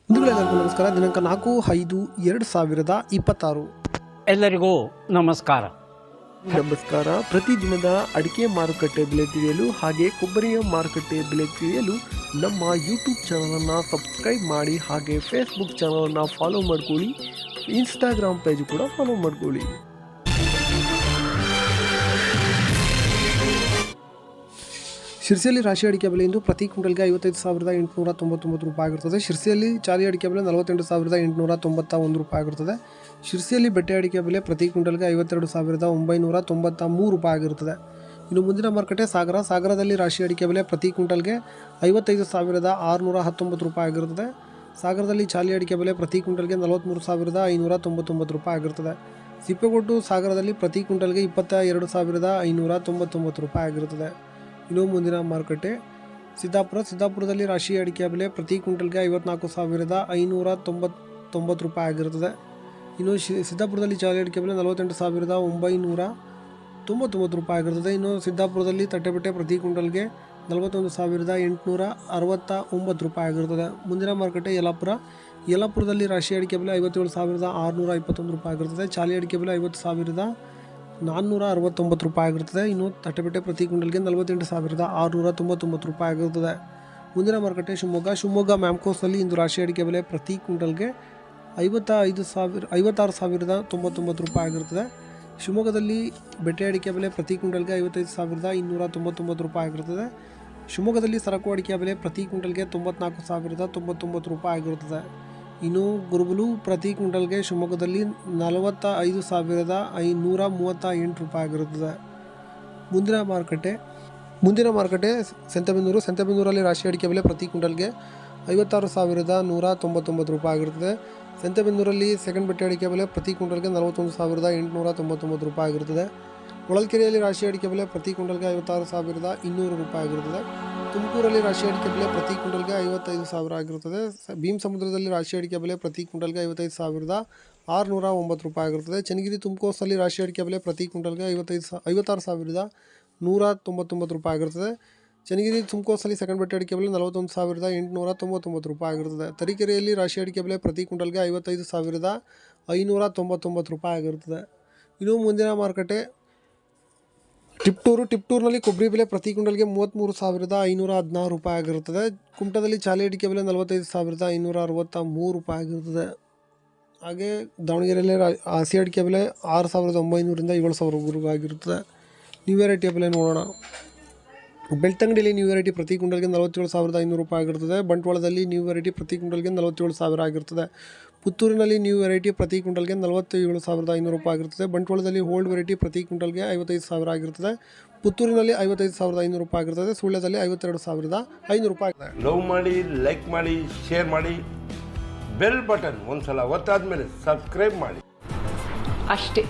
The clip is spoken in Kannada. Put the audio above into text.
ಬಂಧುಗಳೆಲ್ಲರಿಗೂ ನಮಸ್ಕಾರ. ದಿನಾಂಕ 4/5/2026. ಎಲ್ಲರಿಗೂ ನಮಸ್ಕಾರ. ಪ್ರತಿದಿನದ ಅಡಿಕೆ ಮಾರುಕಟ್ಟೆ ಬೆಲೆ ತಿಳಿಯಲು ಹಾಗೆ ಕೊಬ್ಬರಿಯ ಮಾರುಕಟ್ಟೆ ಬೆಲೆ ತಿಳಿಯಲು ನಮ್ಮ ಯೂಟ್ಯೂಬ್ ಚಾನಲನ್ನು ಸಬ್ಸ್ಕ್ರೈಬ್ ಮಾಡಿ, ಹಾಗೆ ಫೇಸ್ಬುಕ್ ಚಾನಲನ್ನು ಫಾಲೋ ಮಾಡ್ಕೊಳ್ಳಿ, ಇನ್ಸ್ಟಾಗ್ರಾಮ್ ಪೇಜ್ ಕೂಡ ಫಾಲೋ ಮಾಡ್ಕೊಳ್ಳಿ. ಶಿರ್ಸಿಯಲ್ಲಿ ರಾಶಿ ಅಡಿಕೆ ಬೆಲೆ ಇಂದು ಪ್ರತಿ ಕ್ವಿಂಟಲ್ಗೆ 55,899 ರೂಪಾಯಿ ಆಗಿರುತ್ತದೆ. ಶಿರ್ಸಿಯಲ್ಲಿ ಚಾಲಿ ಅಡಿಕೆ ಬೆಲೆ 48,891 ರೂಪಾಯಿ ಆಗಿರುತ್ತದೆ. ಶಿರ್ಸಿಯಲ್ಲಿ ಬೆಟ್ಟೆ ಅಡಿಕೆ ಬೆಲೆ ಪ್ರತಿ ಕ್ವಿಂಟಲ್ಗೆ 52,993 ರೂಪಾಯಿ ಆಗಿರುತ್ತದೆ. ಇನ್ನು ಮುಂದಿನ ಮಾರುಕಟ್ಟೆ ಸಾಗರದಲ್ಲಿ ರಾಶಿ ಅಡಿಕೆ ಬೆಲೆ ಪ್ರತಿ ಕ್ವಿಂಟಲ್ಗೆ 55,619 ರೂಪಾಯಿ ಆಗಿರುತ್ತದೆ. ಸಾಗರದಲ್ಲಿ ಚಾಲಿ ಅಡಿಕೆ ಬೆಲೆ ಪ್ರತಿ ಕ್ವಿಂಟಲ್ಗೆ 43,599 ರೂಪಾಯಿ ಆಗಿರುತ್ತದೆ. ಸಿಪ್ಪೆಗೊಟ್ಟು ಸಾಗರದಲ್ಲಿ ಪ್ರತಿ ಕ್ವಿಂಟಲ್ಗೆ 22,599 ರೂಪಾಯಿ ಆಗಿರುತ್ತದೆ. ಇನ್ನು ಮುಂದಿನ ಮಾರುಕಟ್ಟೆ ಸಿದ್ದಾಪುರದಲ್ಲಿ ರಾಶಿ ಅಡಿಕೆ ಬೆಲೆ ಪ್ರತಿ ಕ್ವಿಂಟಲ್ಗೆ 54,599 ರೂಪಾಯಿ ಆಗಿರುತ್ತದೆ. ಇನ್ನು ಸಿದ್ದಾಪುರದಲ್ಲಿ ಚಾಲಿ ಅಡಿಕೆ ಬೆಲೆ 48,999 ರೂಪಾಯಿ ಆಗಿರುತ್ತದೆ. ಇನ್ನು ಸಿದ್ದಾಪುರದಲ್ಲಿ ತಟ್ಟೆಬೆಟ್ಟೆ ಪ್ರತಿ ಕ್ವಿಂಟಲ್ಗೆ 41,869 ರೂಪಾಯಿ ಆಗಿರುತ್ತದೆ. ಮುಂದಿನ ಮಾರುಕಟ್ಟೆ ಯಲ್ಲಾಪುರದಲ್ಲಿ ರಾಶಿ ಅಡಿಕೆ ಬೆಲೆ 57,621 ರೂಪಾಯಿ ಆಗಿರುತ್ತದೆ. ಚಾಲಿ ಅಡಿಕೆ ಬೆಲೆ 50,469 ರೂಪಾಯಿ ಆಗಿರುತ್ತದೆ. ಇನ್ನು ತಟ್ಟೆಬೆಟ್ಟೆ ಪ್ರತಿ ಕ್ವಿಂಟಲ್ಗೆ 48,699 ರೂಪಾಯಿ ಆಗಿರುತ್ತದೆ. ಮುಂದಿನ ಮಾರುಕಟ್ಟೆ ಶಿವಮೊಗ್ಗ ಮ್ಯಾಮ್ಕೋಸ್ನಲ್ಲಿ ಇಂದು ರಾಶಿ ಅಡಿಕೆ ಬೆಲೆ ಪ್ರತಿ ಕ್ವಿಂಟಲ್ಗೆ 56,099 ರೂಪಾಯಿ ಆಗಿರುತ್ತದೆ. ಶಿವಮೊಗ್ಗದಲ್ಲಿ ಬೆಟ್ಟೆ ಅಡಿಕೆ ಬೆಲೆ ಪ್ರತಿ ಕ್ವಿಂಟಲ್ಗೆ 55,299 ರೂಪಾಯಿ ಆಗಿರುತ್ತದೆ. ಶಿವಮೊಗ್ಗದಲ್ಲಿ ಸರಕು ಅಡಿಕೆ ಬೆಲೆ ಪ್ರತಿ ಕ್ವಿಂಟಲ್ಗೆ 94,099 ರೂಪಾಯಿ ಆಗಿರುತ್ತದೆ. ಇನ್ನು ಗುರುಬಲು ಪ್ರತಿ ಕ್ವಿಂಟಲ್ಗೆ ಶಿವಮೊಗ್ಗದಲ್ಲಿ 45,138 ರೂಪಾಯಿ ಆಗಿರುತ್ತದೆ. ಮುಂದಿನ ಮಾರುಕಟ್ಟೆ ಸಂತೆಬೆನ್ನೂರಲ್ಲಿ ರಾಶಿ ಅಡಿಕೆ ಬೆಲೆ ಪ್ರತಿ ಕ್ವಿಂಟಲ್ಗೆ 56,199 ರೂಪಾಯಿ ಆಗಿರುತ್ತದೆ. ಸಂತೆಬೆನ್ನೂರಲ್ಲಿ ಸೆಕೆಂಡ್ ಬೆಟ್ಟೆ ಅಡಿಕೆ ಬೆಲೆ ಪ್ರತಿ ಕ್ವಿಂಟಲ್ಗೆ 41,899 ರೂಪಾಯಿ ಆಗಿರುತ್ತದೆ. ಹೊಳಲ್ಕೆರೆಯಲ್ಲಿ ರಾಶಿ ಅಡಿಕೆ ಬೆಲೆ ಪ್ರತಿ ಕ್ವಿಂಟಲ್ಗೆ 56,200 ರೂಪಾಯಿ ಆಗಿರುತ್ತದೆ. ತುಮಕೂರಲ್ಲಿ ರಾಶಿ ಅಡಿಕೆ ಬೆಲೆ ಪ್ರತಿ ಕ್ವಿಂಟಲ್ಗೆ 55,000 ಆಗಿರುತ್ತದೆ. ಭೀಮಸಮುದ್ರದಲ್ಲಿ ರಾಶಿ ಅಡಿಕೆ ಬೆಲೆ ಪ್ರತಿ ಕ್ವಿಂಟಲ್ಗೆ 55,609 ರೂಪಾಯಿ ಆಗಿರುತ್ತದೆ. ಚನ್ನಗಿರಿ ತುಮಕೋಸ್ನಲ್ಲಿ ರಾಶಿ ಅಡಿಕೆ ಬೆಲೆ ಪ್ರತಿ ಕ್ವಿಂಟಲ್ಗೆ 56,199 ರೂಪಾಯಿ ಆಗಿರುತ್ತದೆ. ಚನ್ನಗಿರಿ ತುಮಕೋಸ್ನಲ್ಲಿ ಸೆಕೆಂಡ್ ಬೆಟ್ಟೆ ಅಡಿಕೆ ಬೆಲೆ 41,899 ರೂಪಾಯಿ ಆಗಿರುತ್ತದೆ. ತರೀಕೆರೆಯಲ್ಲಿ ರಾಶಿ ಅಡಿಕೆ ಬೆಲೆ ಪ್ರತಿ ಕ್ವಿಂಟಲ್ಗೆ 55,599 ರೂಪಾಯಿ ಆಗಿರುತ್ತದೆ. ಇನ್ನು ಮುಂದಿನ ಮಾರುಕಟ್ಟೆ ಟಿಪ್ಟೂರಿನಲ್ಲಿ ಕೊಬ್ಬರಿ ಬೆಲೆ ಪ್ರತಿ ಕ್ವಿಂಟಲ್ಗೆ 33,516 ರೂಪಾಯಿ ಆಗಿರುತ್ತದೆ. ಕುಮಟಾದಲ್ಲಿ ಚಾಲಿ ಅಡಿಕೆ ಬೆಲೆ 45,563 ರೂಪಾಯಿ ಆಗಿರುತ್ತದೆ. ಹಾಗೆ ದಾವಣಗೆರೆಯಲ್ಲಿ ಹಸಿ ಅಡಿಕೆ ಬೆಲೆ 6,900ರಿಂದ 7,000 ಆಗಿರುತ್ತದೆ. ನ್ಯೂ ವೆರೈಟಿಯ ಬೆಲೆ ನೋಡೋಣ. ಬೆಳ್ತಂಗಡಿಯಲ್ಲಿ ನ್ಯೂ ವೆರೈಟಿ ಪ್ರತಿ ಕ್ವಿಂಟಲ್ಗೆ 47,500 ರೂಪಾಯಿ ಆಗಿರುತ್ತದೆ. ಬಂಟ್ವಾಳದಲ್ಲಿ ನ್ಯೂ ವೆರೈಟಿ ಪ್ರತಿ ಕ್ವಿಂಟಲ್ಗೆ 47,000 ಆಗಿರುತ್ತದೆ. ಪುತ್ತೂರಿನಲ್ಲಿ ನ್ಯೂ ವೆರೈಟಿ ಪ್ರತಿ ಕ್ವಿಂಟಲ್ಗೆ 47,500 ರೂಪಾಯಿ ಆಗಿರುತ್ತದೆ. ಬಂಟ್ವಾಳದಲ್ಲಿ ಓಲ್ಡ್ ವೆರೈಟಿ ಪ್ರತಿ ಕ್ವಿಂಟಲ್ಗೆ 55,000 ಆಗಿರುತ್ತದೆ. ಪುತ್ತೂರಿನಲ್ಲಿ 55,500 ರೂಪಾಯಿ ಆಗಿರುತ್ತದೆ. ಸುಳ್ಯದಲ್ಲಿ 52,500 ರೂಪಾಯಿ ಆಗಿದೆ. ಲವ್ ಮಾಡಿ, ಲೈಕ್ ಮಾಡಿ, ಶೇರ್ ಮಾಡಿ, ಬೆಲ್ ಬಟನ್ ಒಂದ್ಸಲ ಒತ್ತಾದ್ಮೇಲೆ ಸಬ್ಸ್ಕ್ರೈಬ್ ಮಾಡಿ ಅಷ್ಟೇ.